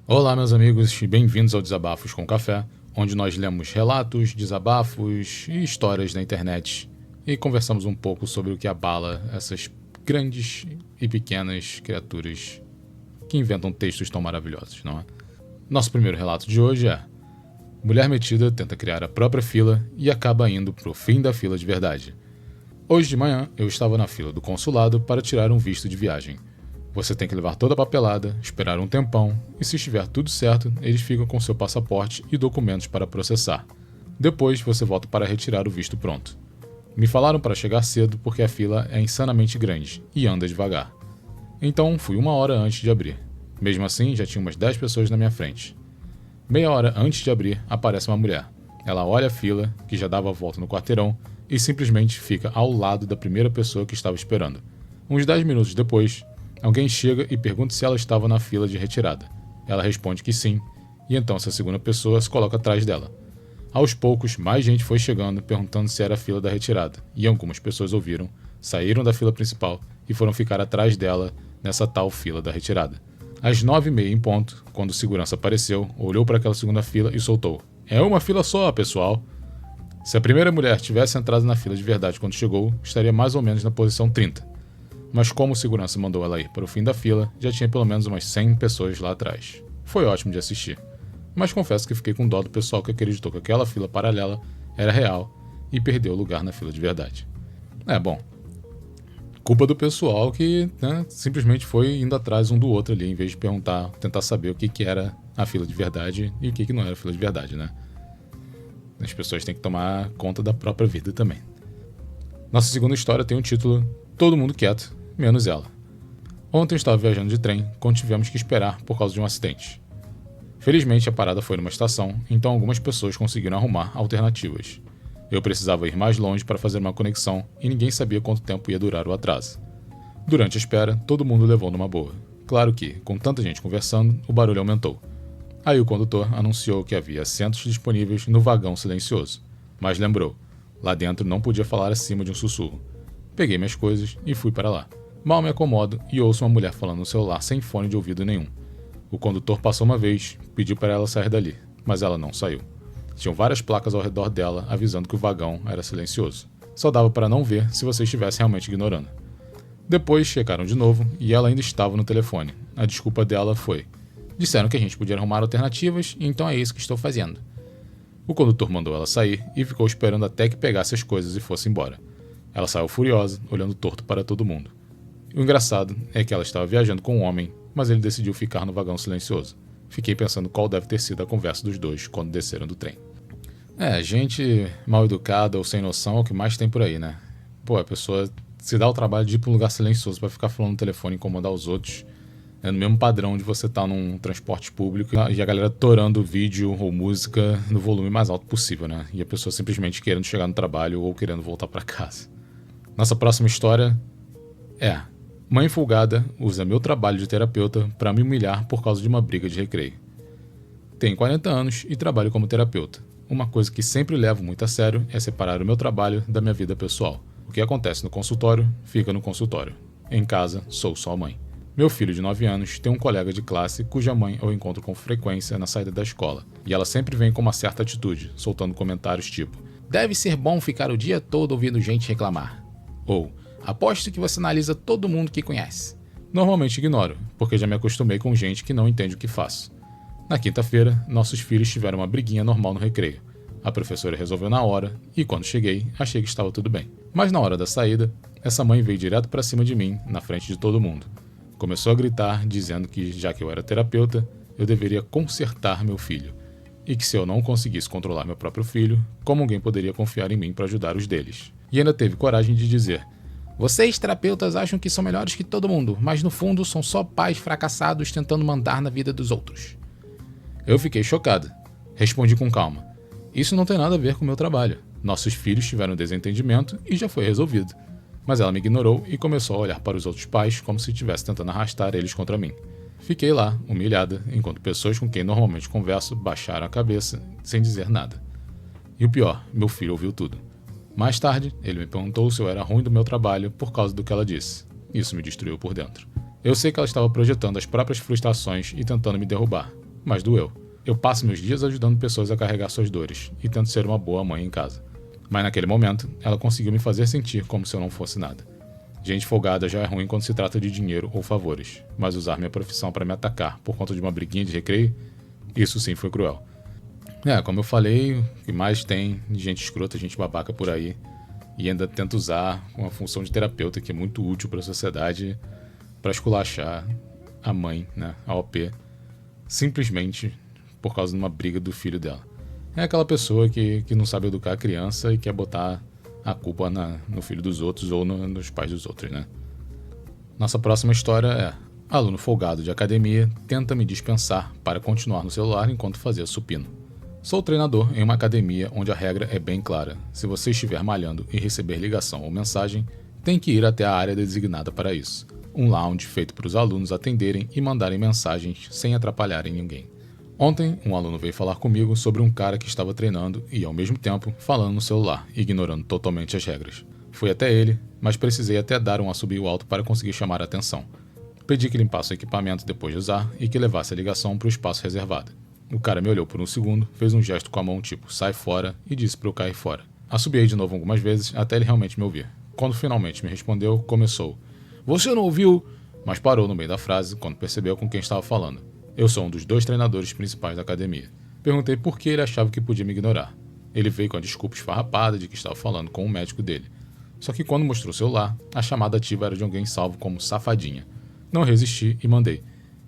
Olá, meus amigos, e bem-vindos ao Desabafos com Café, onde nós lemos relatos, desabafos e histórias da internet e conversamos um pouco sobre o que abala essas grandes e pequenas criaturas que inventam textos tão maravilhosos, não é? Nosso primeiro relato de hoje é: mulher metida tenta criar a própria fila e acaba indo pro fim da fila de verdade. Hoje de manhã, eu estava na fila do consulado para tirar um visto de viagem. Você tem que levar toda a papelada, esperar um tempão, e se estiver tudo certo, eles ficam com seu passaporte e documentos para processar. Depois, você volta para retirar o visto pronto. Me falaram para chegar cedo porque a fila é insanamente grande e anda devagar. Então, fui 1 hora antes de abrir. Mesmo assim, já tinha umas 10 pessoas na minha frente. Meia hora antes de abrir, aparece uma mulher. Ela olha a fila, que já dava a volta no quarteirão, e simplesmente fica ao lado da primeira pessoa que estava esperando. Uns 10 minutos depois, alguém chega e pergunta se ela estava na fila de retirada. Ela responde que sim, e então essa segunda pessoa se coloca atrás dela. Aos poucos, mais gente foi chegando perguntando se era a fila da retirada, e algumas pessoas ouviram, saíram da fila principal e foram ficar atrás dela nessa tal fila da retirada. Às 9h30 em ponto, quando o segurança apareceu, olhou para aquela segunda fila e soltou: "É uma fila só, pessoal." Se a primeira mulher tivesse entrado na fila de verdade quando chegou, estaria mais ou menos na posição 30. Mas como o segurança mandou ela ir para o fim da fila, já tinha pelo menos umas 100 pessoas lá atrás. Foi ótimo de assistir. Mas confesso que fiquei com dó do pessoal que acreditou que aquela fila paralela era real e perdeu o lugar na fila de verdade. Bom, culpa do pessoal que simplesmente foi indo atrás um do outro ali, em vez de tentar saber o que era a fila de verdade e o que não era a fila de verdade, né? As pessoas têm que tomar conta da própria vida também. Nossa segunda história tem o título Todo Mundo Quieto, Menos Ela. Ontem eu estava viajando de trem quando tivemos que esperar por causa de um acidente. Felizmente a parada foi numa estação, então algumas pessoas conseguiram arrumar alternativas. Eu precisava ir mais longe para fazer uma conexão e ninguém sabia quanto tempo ia durar o atraso. Durante a espera, todo mundo levou numa boa. Claro que, com tanta gente conversando, o barulho aumentou. Aí o condutor anunciou que havia assentos disponíveis no vagão silencioso, mas lembrou, lá dentro não podia falar acima de um sussurro. Peguei minhas coisas e fui para lá. Mal me acomodo e ouço uma mulher falando no celular sem fone de ouvido nenhum. O condutor passou uma vez, pediu para ela sair dali, mas ela não saiu. Tinham várias placas ao redor dela avisando que o vagão era silencioso. Só dava para não ver se você estivesse realmente ignorando. Depois checaram de novo e ela ainda estava no telefone. A desculpa dela foi: "Disseram que a gente podia arrumar alternativas, então é isso que estou fazendo." O condutor mandou ela sair e ficou esperando até que pegasse as coisas e fosse embora. Ela saiu furiosa, olhando torto para todo mundo. O engraçado é que ela estava viajando com um homem, mas ele decidiu ficar no vagão silencioso. Fiquei pensando qual deve ter sido a conversa dos dois quando desceram do trem. Gente mal educada ou sem noção é o que mais tem por aí, né? A pessoa se dá o trabalho de ir para um lugar silencioso para ficar falando no telefone e incomodar os outros. É no mesmo padrão de você estar num transporte público e a galera torando vídeo ou música no volume mais alto possível, né? E a pessoa simplesmente querendo chegar no trabalho ou querendo voltar para casa. Nossa próxima história é: mãe folgada usa meu trabalho de terapeuta para me humilhar por causa de uma briga de recreio. Tenho 40 anos e trabalho como terapeuta. Uma coisa que sempre levo muito a sério é separar o meu trabalho da minha vida pessoal. O que acontece no consultório, fica no consultório. Em casa, sou só mãe. Meu filho de 9 anos tem um colega de classe cuja mãe eu encontro com frequência na saída da escola, e ela sempre vem com uma certa atitude, soltando comentários tipo: "Deve ser bom ficar o dia todo ouvindo gente reclamar." Ou: "Aposto que você analisa todo mundo que conhece." Normalmente ignoro, porque já me acostumei com gente que não entende o que faço. Na quinta-feira, nossos filhos tiveram uma briguinha normal no recreio. A professora resolveu na hora, e quando cheguei, achei que estava tudo bem. Mas na hora da saída, essa mãe veio direto para cima de mim, na frente de todo mundo. Começou a gritar, dizendo que, já que eu era terapeuta, eu deveria consertar meu filho, e que se eu não conseguisse controlar meu próprio filho, como alguém poderia confiar em mim para ajudar os deles. E ainda teve coragem de dizer: "Vocês, terapeutas, acham que são melhores que todo mundo, mas no fundo são só pais fracassados tentando mandar na vida dos outros." Eu fiquei chocada. Respondi com calma: "Isso não tem nada a ver com o meu trabalho. Nossos filhos tiveram um desentendimento e já foi resolvido." Mas ela me ignorou e começou a olhar para os outros pais como se estivesse tentando arrastar eles contra mim. Fiquei lá, humilhada, enquanto pessoas com quem normalmente converso baixaram a cabeça, sem dizer nada. E o pior, meu filho ouviu tudo. Mais tarde, ele me perguntou se eu era ruim do meu trabalho por causa do que ela disse. Isso me destruiu por dentro. Eu sei que ela estava projetando as próprias frustrações e tentando me derrubar, mas doeu. Eu passo meus dias ajudando pessoas a carregar suas dores e tento ser uma boa mãe em casa. Mas naquele momento, ela conseguiu me fazer sentir como se eu não fosse nada. Gente folgada já é ruim quando se trata de dinheiro ou favores, mas usar minha profissão para me atacar por conta de uma briguinha de recreio, isso sim foi cruel. Como eu falei, o que mais tem de gente escrota, gente babaca por aí, e ainda tenta usar uma função de terapeuta que é muito útil para a sociedade para esculachar a mãe, a OP, simplesmente por causa de uma briga do filho dela. É aquela pessoa que não sabe educar a criança e quer botar a culpa no filho dos outros ou nos pais dos outros, Nossa próxima história é: aluno folgado de academia tenta me dispensar para continuar no celular enquanto fazia supino. Sou treinador em uma academia onde a regra é bem clara. Se você estiver malhando e receber ligação ou mensagem, tem que ir até a área designada para isso. Um lounge feito para os alunos atenderem e mandarem mensagens sem atrapalharem ninguém. Ontem, um aluno veio falar comigo sobre um cara que estava treinando e, ao mesmo tempo, falando no celular, ignorando totalmente as regras. Fui até ele, mas precisei até dar um assobio alto para conseguir chamar a atenção. Pedi que limpasse o equipamento depois de usar e que levasse a ligação para o espaço reservado. O cara me olhou por um segundo, fez um gesto com a mão tipo sai fora e disse para eu cair fora. Assobiei de novo algumas vezes até ele realmente me ouvir. Quando finalmente me respondeu, começou: "Você não ouviu?", mas parou no meio da frase quando percebeu com quem estava falando. Eu sou um dos 2 treinadores principais da academia. Perguntei por que ele achava que podia me ignorar. Ele veio com a desculpa esfarrapada de que estava falando com o médico dele. Só que quando mostrou o celular, a chamada ativa era de alguém salvo como Safadinha. Não resisti e mandei: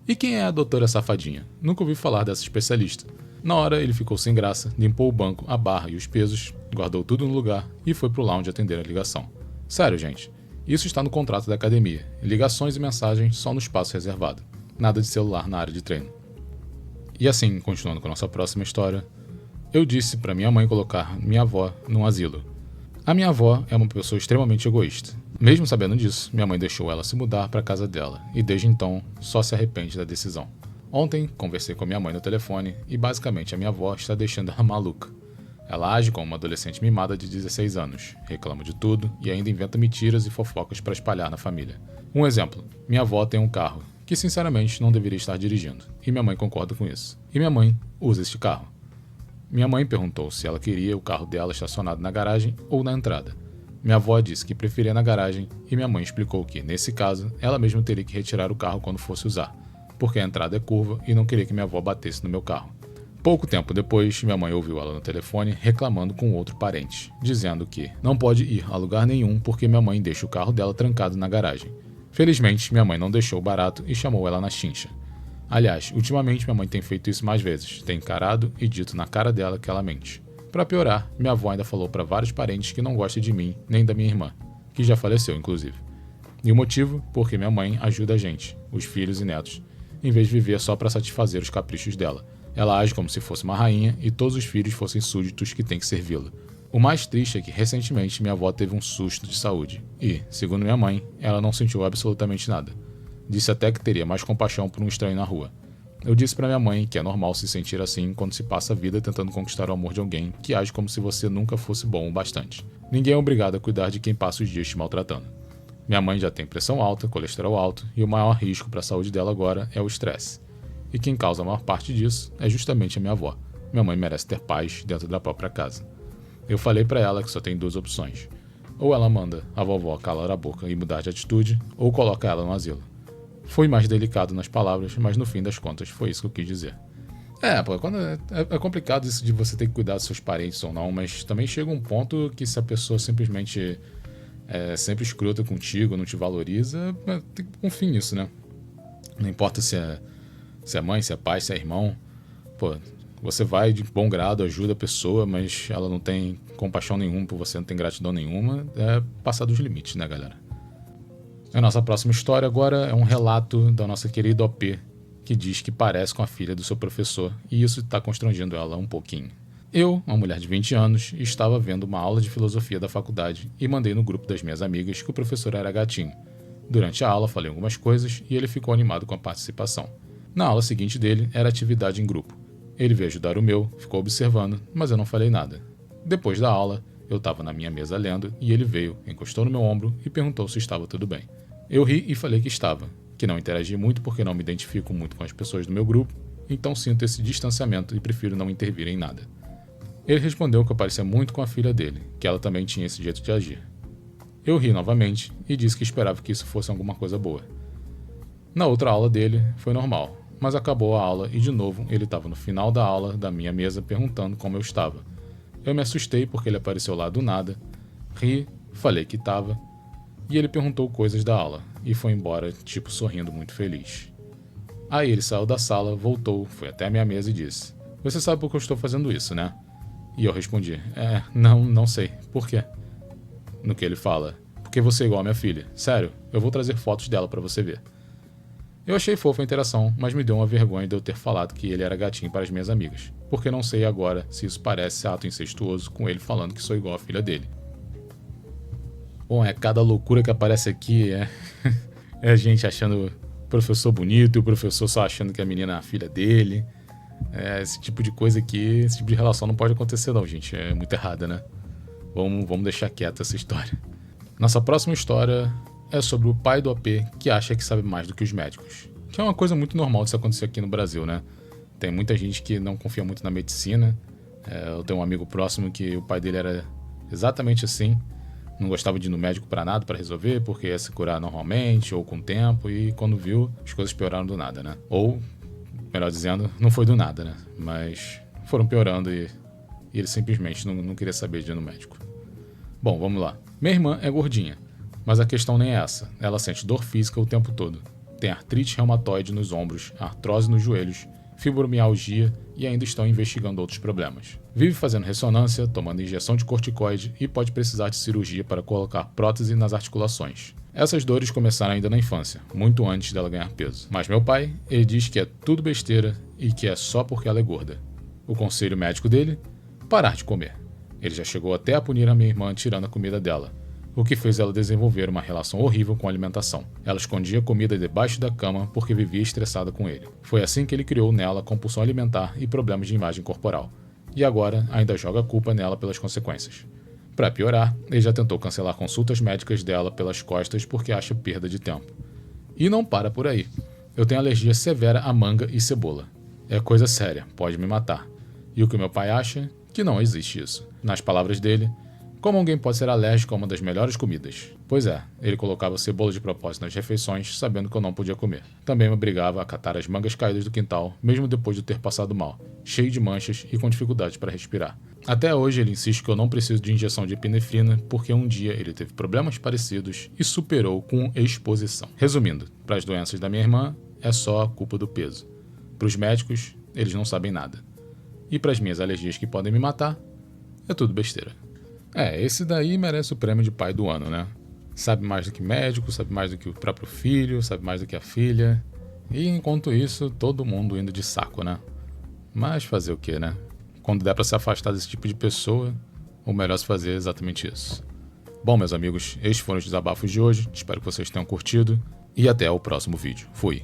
"E quem é a doutora Safadinha? Nunca ouvi falar dessa especialista." Na hora ele ficou sem graça, limpou o banco, a barra e os pesos, guardou tudo no lugar e foi pro lounge atender a ligação. Sério, gente, isso está no contrato da academia. Ligações e mensagens só no espaço reservado. Nada de celular na área de treino. E assim, continuando com a nossa próxima história, eu disse para minha mãe colocar minha avó num asilo. A minha avó é uma pessoa extremamente egoísta. Mesmo sabendo disso, minha mãe deixou ela se mudar para a casa dela e desde então só se arrepende da decisão. Ontem, conversei com minha mãe no telefone e basicamente a minha avó está deixando ela maluca. Ela age como uma adolescente mimada de 16 anos, reclama de tudo e ainda inventa mentiras e fofocas para espalhar na família. Um exemplo: minha avó tem um carro que sinceramente não deveria estar dirigindo, e minha mãe concorda com isso. E minha mãe usa este carro. Minha mãe perguntou se ela queria o carro dela estacionado na garagem ou na entrada. Minha avó disse que preferia na garagem e minha mãe explicou que, nesse caso, ela mesma teria que retirar o carro quando fosse usar, porque a entrada é curva e não queria que minha avó batesse no meu carro. Pouco tempo depois, minha mãe ouviu ela no telefone reclamando com outro parente, dizendo que não pode ir a lugar nenhum porque minha mãe deixa o carro dela trancado na garagem. Felizmente, minha mãe não deixou barato e chamou ela na chincha. Aliás, ultimamente minha mãe tem feito isso mais vezes, tem encarado e dito na cara dela que ela mente. Para piorar, minha avó ainda falou para vários parentes que não gostam de mim nem da minha irmã, que já faleceu inclusive. E o motivo? Porque minha mãe ajuda a gente, os filhos e netos, em vez de viver só para satisfazer os caprichos dela. Ela age como se fosse uma rainha e todos os filhos fossem súditos que têm que servi-la. O mais triste é que, recentemente, minha avó teve um susto de saúde e, segundo minha mãe, ela não sentiu absolutamente nada. Disse até que teria mais compaixão por um estranho na rua. Eu disse para minha mãe que é normal se sentir assim quando se passa a vida tentando conquistar o amor de alguém que age como se você nunca fosse bom o bastante. Ninguém é obrigado a cuidar de quem passa os dias te maltratando. Minha mãe já tem pressão alta, colesterol alto e o maior risco para a saúde dela agora é o estresse. E quem causa a maior parte disso é justamente a minha avó. Minha mãe merece ter paz dentro da própria casa. Eu falei pra ela que só tem 2 opções. Ou ela manda a vovó calar a boca e mudar de atitude, ou coloca ela no asilo. Fui mais delicado nas palavras, mas no fim das contas foi isso que eu quis dizer. Quando é complicado isso de você ter que cuidar dos seus parentes ou não, mas também chega um ponto que se a pessoa simplesmente é sempre escrota contigo, não te valoriza, tem que pôr um fim nisso, né? Não importa se é mãe, se é pai, se é irmão, você vai de bom grado, ajuda a pessoa, mas ela não tem compaixão nenhuma por você, não tem gratidão nenhuma, é passar dos limites, né, galera? A nossa próxima história agora é um relato da nossa querida OP, que diz que parece com a filha do seu professor, e isso está constrangendo ela um pouquinho. Eu, uma mulher de 20 anos, estava vendo uma aula de filosofia da faculdade e mandei no grupo das minhas amigas que o professor era gatinho. Durante a aula falei algumas coisas e ele ficou animado com a participação. Na aula seguinte dele era atividade em grupo. Ele veio ajudar o meu, ficou observando, mas eu não falei nada. Depois da aula, eu estava na minha mesa lendo e ele veio, encostou no meu ombro e perguntou se estava tudo bem. Eu ri e falei que estava, que não interagi muito porque não me identifico muito com as pessoas do meu grupo então sinto esse distanciamento e prefiro não intervir em nada. Ele respondeu que eu parecia muito com a filha dele, que ela também tinha esse jeito de agir. Eu ri novamente e disse que esperava que isso fosse alguma coisa boa. Na outra aula dele, foi normal, mas acabou a aula e de novo ele estava no final da aula da minha mesa perguntando como eu estava. Eu me assustei porque ele apareceu lá do nada, ri, falei que estava, e ele perguntou coisas da aula e foi embora, tipo sorrindo muito feliz. Aí ele saiu da sala, voltou, foi até a minha mesa e disse: "Você sabe por que eu estou fazendo isso, né?" E eu respondi: não sei. Por quê?" No que ele fala: "Porque você é igual a minha filha. Sério, eu vou trazer fotos dela pra você ver." Eu achei fofa a interação, mas me deu uma vergonha de eu ter falado que ele era gatinho para as minhas amigas, porque não sei agora se isso parece ato incestuoso com ele falando que sou igual a filha dele. Bom, cada loucura que aparece aqui é a gente achando o professor bonito e o professor só achando que a menina é a filha dele. Esse tipo de coisa aqui, esse tipo de relação não pode acontecer não, gente. É muito errada, né? Vamos deixar quieta essa história. Nossa próxima história é sobre o pai do AP que acha que sabe mais do que os médicos. Que é uma coisa muito normal de se acontecer aqui no Brasil, né? Tem muita gente que não confia muito na medicina. Eu tenho um amigo próximo que o pai dele era exatamente assim. Não gostava de ir no médico para nada, para resolver, porque ia se curar normalmente ou com o tempo, e quando viu, as coisas pioraram do nada, né? Ou, melhor dizendo, não foi do nada, né? Mas foram piorando e ele simplesmente não queria saber de ir no médico. Bom, vamos lá. Minha irmã é gordinha, mas a questão nem é essa. Ela sente dor física o tempo todo. Tem artrite reumatoide nos ombros, artrose nos joelhos, fibromialgia e ainda estão investigando outros problemas. Vive fazendo ressonância, tomando injeção de corticoide e pode precisar de cirurgia para colocar prótese nas articulações. Essas dores começaram ainda na infância, muito antes dela ganhar peso. Mas meu pai, ele diz que é tudo besteira e que é só porque ela é gorda. O conselho médico dele? Parar de comer. Ele já chegou até a punir a minha irmã tirando a comida dela, o que fez ela desenvolver uma relação horrível com a alimentação. Ela escondia comida debaixo da cama porque vivia estressada com ele. Foi assim que ele criou nela compulsão alimentar e problemas de imagem corporal. E agora ainda joga a culpa nela pelas consequências. Para piorar, ele já tentou cancelar consultas médicas dela pelas costas porque acha perda de tempo. E não para por aí. Eu tenho alergia severa a manga e cebola. É coisa séria, pode me matar. E o que meu pai acha? Que não existe isso. Nas palavras dele, como alguém pode ser alérgico a uma das melhores comidas? Pois é, ele colocava cebola de propósito nas refeições, sabendo que eu não podia comer. Também me obrigava a catar as mangas caídas do quintal, mesmo depois de ter passado mal, cheio de manchas e com dificuldade para respirar. Até hoje ele insiste que eu não preciso de injeção de epinefrina, porque um dia ele teve problemas parecidos e superou com exposição. Resumindo, para as doenças da minha irmã, é só a culpa do peso. Para os médicos, eles não sabem nada. E para as minhas alergias que podem me matar, é tudo besteira. Esse daí merece o prêmio de pai do ano, né? Sabe mais do que médico, sabe mais do que o próprio filho, sabe mais do que a filha. E enquanto isso, todo mundo indo de saco, né? Mas fazer o quê, né? Quando der pra se afastar desse tipo de pessoa, o melhor se fazer é exatamente isso. Bom, meus amigos, estes foram os desabafos de hoje. Espero que vocês tenham curtido. E até o próximo vídeo. Fui!